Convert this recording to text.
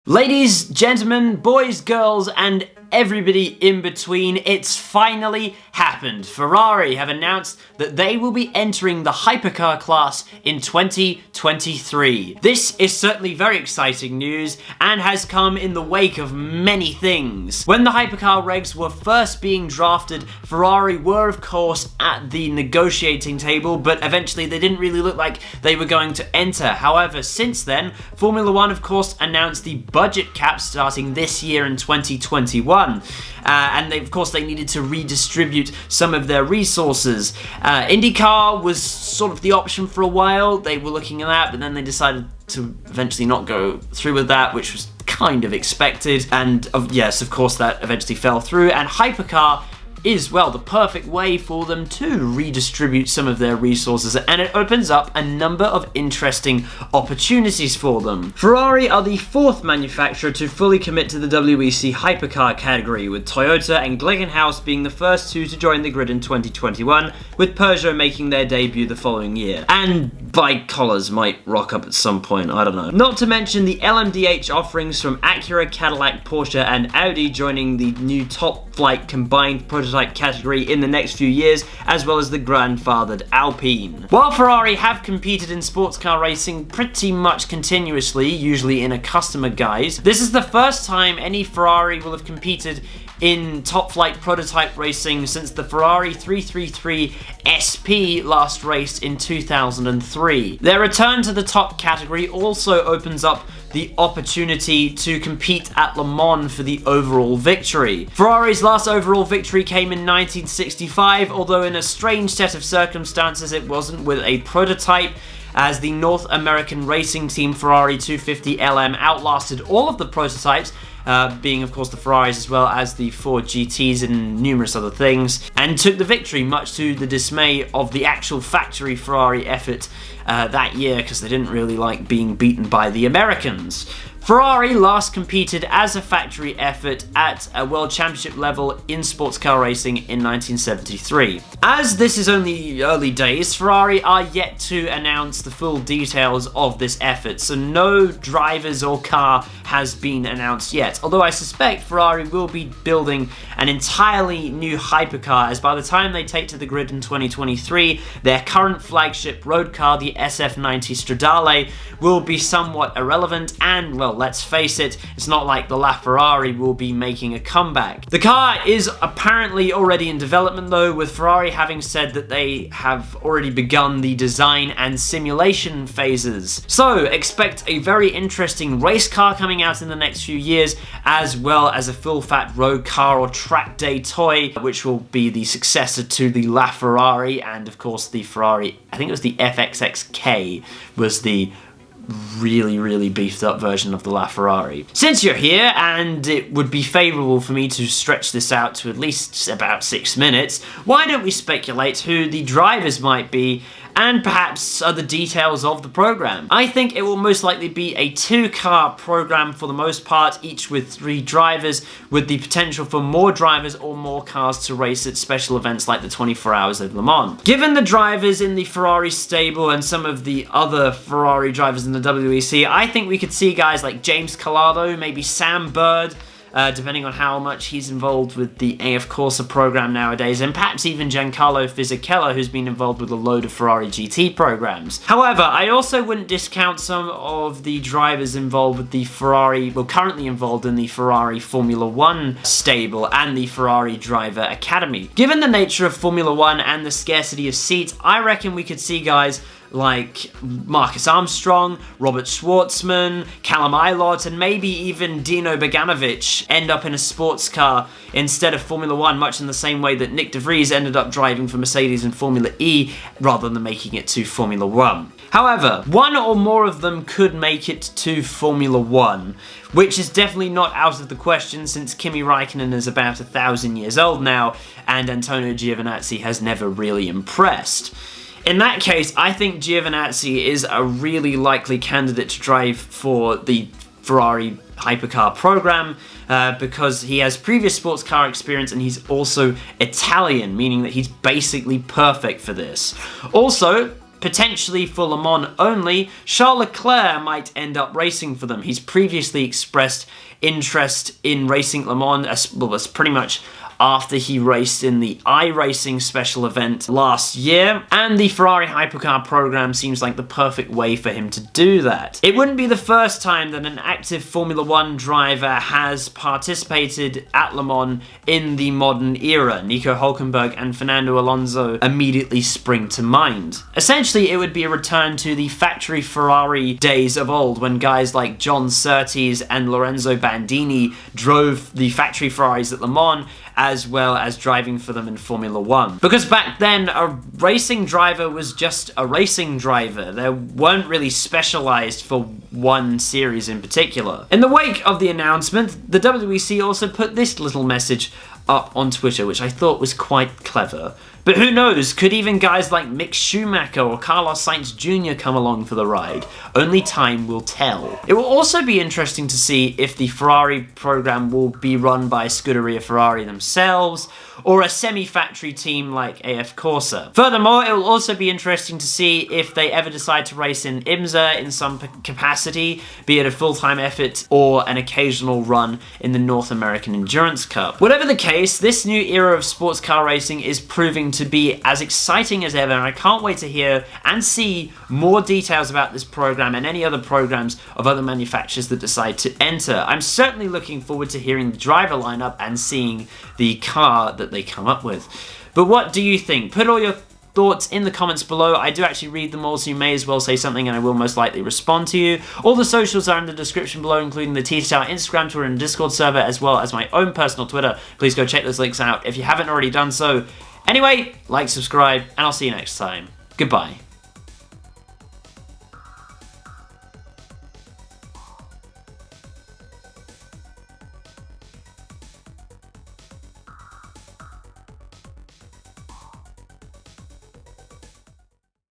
Ladies, gentlemen, boys, girls, and everybody in between, it's finally happened. Ferrari have announced that they will be entering the hypercar class in 2023. This is certainly very exciting news and has come in the wake of many things. When the hypercar regs were first being drafted, Ferrari were of course at the negotiating table, but eventually they didn't really look like they were going to enter. However, since then, Formula One of course announced the budget cap starting this year in 2021. And of course they needed to redistribute some of their resources. IndyCar was sort of the option for a while. They were looking at that, but then they decided to eventually not go through with that, which was kind of expected. And yes, of course that eventually fell through. And hypercar is, well, the perfect way for them to redistribute some of their resources, and it opens up a number of interesting opportunities for them. Ferrari are the fourth manufacturer to fully commit to the WEC Hypercar category, with Toyota and Glickenhaus being the first two to join the grid in 2021, with Peugeot making their debut the following year. And bike collars might rock up at some point, I don't know. Not to mention the LMDH offerings from Acura, Cadillac, Porsche, and Audi joining the new top flight combined prototype category in the next few years, as well as the grandfathered Alpine. While Ferrari have competed in sports car racing pretty much continuously, usually in a customer guise, this is the first time any Ferrari will have competed in top flight prototype racing since the Ferrari 333 SP last raced in 2003. Their return to the top category also opens up the opportunity to compete at Le Mans for the overall victory. Ferrari's last overall victory came in 1965, although in a strange set of circumstances it wasn't with a prototype, as the North American racing team Ferrari 250 LM outlasted all of the prototypes, being of course the Ferraris as well as the Ford GTs and numerous other things, and took the victory much to the dismay of the actual factory Ferrari effort that year, because they didn't really like being beaten by the Americans. Ferrari last competed as a factory effort at a world championship level in sports car racing in 1973. As this is only early days, Ferrari are yet to announce the full details of this effort, so no drivers or car has been announced yet, although I suspect Ferrari will be building an entirely new hypercar, as by the time they take to the grid in 2023, their current flagship road car, the SF90 Stradale, will be somewhat irrelevant, and well, let's face it, it's not like the LaFerrari will be making a comeback. The car is apparently already in development though, with Ferrari having said that they have already begun the design and simulation phases. So expect a very interesting race car coming out in the next few years, as well as a full-fat road car or track day toy, which will be the successor to the LaFerrari, and of course the Ferrari, I think it was the FXXK, was the really beefed up version of the LaFerrari. Since you're here, and it would be favourable for me to stretch this out to at least about 6 minutes, why don't we speculate who the drivers might be and perhaps other details of the program. I think it will most likely be a 2-car program for the most part, each with 3 drivers, with the potential for more drivers or more cars to race at special events like the 24 Hours of Le Mans. Given the drivers in the Ferrari stable and some of the other Ferrari drivers in the WEC, I think we could see guys like James Calado, maybe Sam Bird, depending on how much he's involved with the AF Corsa program nowadays, and perhaps even Giancarlo Fisichella, who's been involved with a load of Ferrari GT programs. However, I also wouldn't discount some of the drivers involved with the Ferrari, well, currently involved in the Ferrari Formula One stable and the Ferrari Driver Academy. Given the nature of Formula One and the scarcity of seats, I reckon we could see guys like Marcus Armstrong, Robert Schwartzman, Callum Ilott, and maybe even Dino Beganovic end up in a sports car instead of Formula One, much in the same way that Nick de Vries ended up driving for Mercedes in Formula E rather than making it to Formula One. However, one or more of them could make it to Formula One, which is definitely not out of the question since Kimi Räikkönen is about 1,000 years old now, and Antonio Giovinazzi has never really impressed. In that case, I think Giovinazzi is a really likely candidate to drive for the Ferrari hypercar program because he has previous sports car experience and he's also Italian, meaning that he's basically perfect for this. Also, potentially for Le Mans only, Charles Leclerc might end up racing for them. He's previously expressed interest in racing Le Mans, as pretty much after he raced in the iRacing special event last year, and the Ferrari Hypercar program seems like the perfect way for him to do that. It wouldn't be the first time that an active Formula 1 driver has participated at Le Mans in the modern era. Nico Hülkenberg and Fernando Alonso immediately spring to mind. Essentially, it would be a return to the factory Ferrari days of old, when guys like John Surtees and Lorenzo Bandini drove the factory Ferraris at Le Mans, as well as driving for them in Formula 1. Because back then, a racing driver was just a racing driver. They weren't really specialized for one series in particular. In the wake of the announcement, the WEC also put this little message up on Twitter, which I thought was quite clever. But who knows, could even guys like Mick Schumacher or Carlos Sainz Jr. come along for the ride? Only time will tell. It will also be interesting to see if the Ferrari program will be run by Scuderia Ferrari themselves, or a semi-factory team like AF Corsa. Furthermore, it will also be interesting to see if they ever decide to race in IMSA in some capacity, be it a full-time effort or an occasional run in the North American Endurance Cup. Whatever the case, this new era of sports car racing is proving to be as exciting as ever, and I can't wait to hear and see more details about this program and any other programs of other manufacturers that decide to enter. I'm certainly looking forward to hearing the driver lineup and seeing the car that they come up with. But what do you think? Put all your thoughts in the comments below. I do actually read them all, so you may as well say something and I will most likely respond to you. All the socials are in the description below, including the T-Star Instagram, Twitter, and Discord server, as well as my own personal Twitter. Please go check those links out if you haven't already done so. Anyway, like, subscribe, and I'll see you next time. Goodbye.